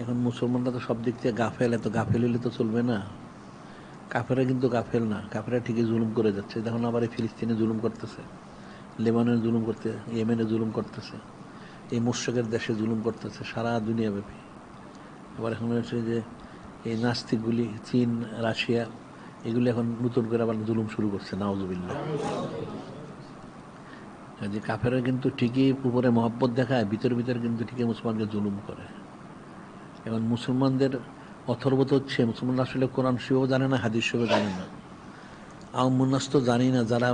এখন মুসলমানরা তো সব দিক থেকে গাফেল, এত গাফেল হলে তো চলবে না। কাফেরা কিন্তু গাফেল না, কাফেরা ঠিকই জুলুম করে যাচ্ছে। দেখুন আবার এই ফিলিস্তিনে জুলুম করতেছে, লেবাননে জুলুম করতে, ইয়েমেনে জুলুম করতেছে, এই মুশরিকের দেশে জুলুম করতেছে সারা দুনিয়াব্যাপী। আবার এখন হচ্ছে যে এই নাস্তিকগুলি চীন, রাশিয়া, এগুলি এখন নতুন করে আবার জুলুম শুরু করছে, নাউজুবিল্লাহ। যে কাফেরা কিন্তু ঠিকই উপরে মহব্বত দেখায়, ভিতরে ভিতরে কিন্তু ঠিকই মুসলমানকে জুলুম করে। এখন মুসলমানদের অথর্বত হচ্ছে, মুসলমানরা আসলে কোরআন শরীফও জানে না, হাদিস শরীফও জানে না। আওমুন্নাস তো জানি না, যারা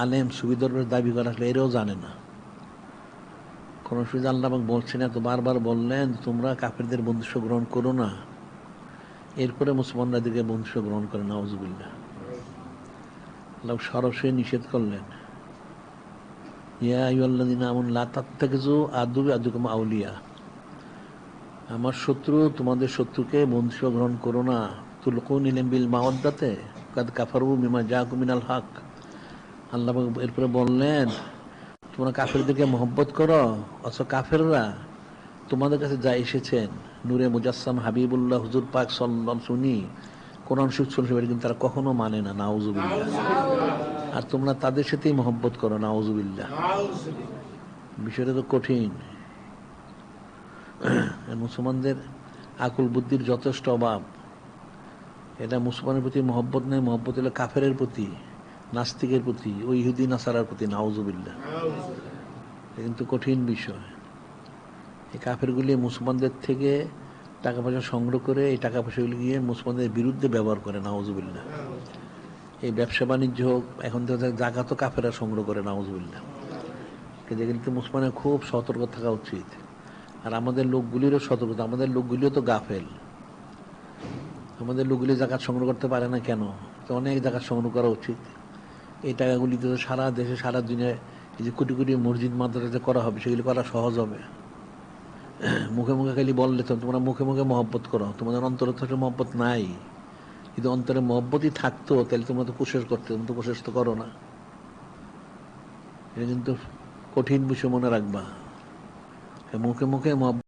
আলেম সুবিধর্মের দাবি করা আসলে এরাও জানে না। কোরআন শরীফে আল্লাহ পাক বলছেন, এত বারবার বললেন তোমরা কাফেরদের বন্ধুত্ব গ্রহণ করো না, এরপরে মুসলমানরা দিকে বন্ধুত্ব গ্রহণ করে, নাউজুবিল্লাহ। আল্লাহ সরাসরি নিষেধ করলেন, ইয়া আইয়ুহাল্লাযীনা আমানু লা তাত্তাখিযু আদুওয়ি আদুওয়াকুম আউলিয়া, আমার শত্রু তোমাদের শত্রুকে বন্ধুত্ব গ্রহণ করো না। তুলকুনা ইলাইহিম বিল মাওয়াদ্দাতি কাদ কাফারু বিমা জাআকুম মিনাল হক। আল্লাহ এরপরে বললেন, তোমরা কাফেরদেরকে মহব্বত করো, অথচ কাফেররা তোমাদের কাছে যা এসেছেন নূরে মুজাসসাম হাবিবুল্লাহ হুজুর পাক সাল্লাল্লাহু শুনি কোরআন শরীফ শুনছে, কিন্তু তারা কখনো মানে না, নাউজুবিল্লাহ। আর তোমরা তাদের সাথেই মহব্বত করো, নাউজুবিল্লাহ। বিষয়টা তো কঠিন। মুসলমানদের আকুল বুদ্ধির যথেষ্ট অভাব। এটা মুসলমানের প্রতি মহব্বত নেই, মহব্বত হলো কাফেরের প্রতি, নাস্তিকের প্রতি, ওই ইহুদি নাসারার প্রতি, নাউজুবিল্লাহ। কিন্তু কঠিন বিষয়। এই কাফেরগুলি মুসলমানদের থেকে টাকা পয়সা সংগ্রহ করে এই টাকা পয়সাগুলি গিয়ে মুসলমানদের বিরুদ্ধে ব্যবহার করে, নাউজুবিল্লাহ। এই ব্যবসা বাণিজ্য হোক, এখন তো জাকাতও কাফেরা সংগ্রহ করে, নাউজুবিল্লাহ। যেগুলিতে মুসলমানের খুব সতর্ক থাকা উচিত। আর আমাদের লোকগুলিরও সতর্কতা, আমাদের লোকগুলিও তো গাফেল। আমাদের লোকগুলি জাকাত সংগ্রহ করতে পারে না কেন? তো অনেক জাকাত সংগ্রহ করা উচিত। এই টাকাগুলিতে তো সারা দেশে সারা দুনিয়ায় এই যে কোটি কোটি মসজিদ মাদ্রাসা করা হবে, সেগুলি করা সহজ হবে। মুখে মুখে খালি বললে তো, তোমরা মুখে মুখে মহব্বত করো, তোমাদের অন্তরে তো মহব্বত নাই। যদি অন্তরে মহব্বতই থাকতো তাহলে তোমরা তো কোশিশ করতে, তোমরা তো কোশিশ তো করো না। এটা কিন্তু কঠিন বিষয়, মনে রাখবা। মুখে মুখে মহব্বত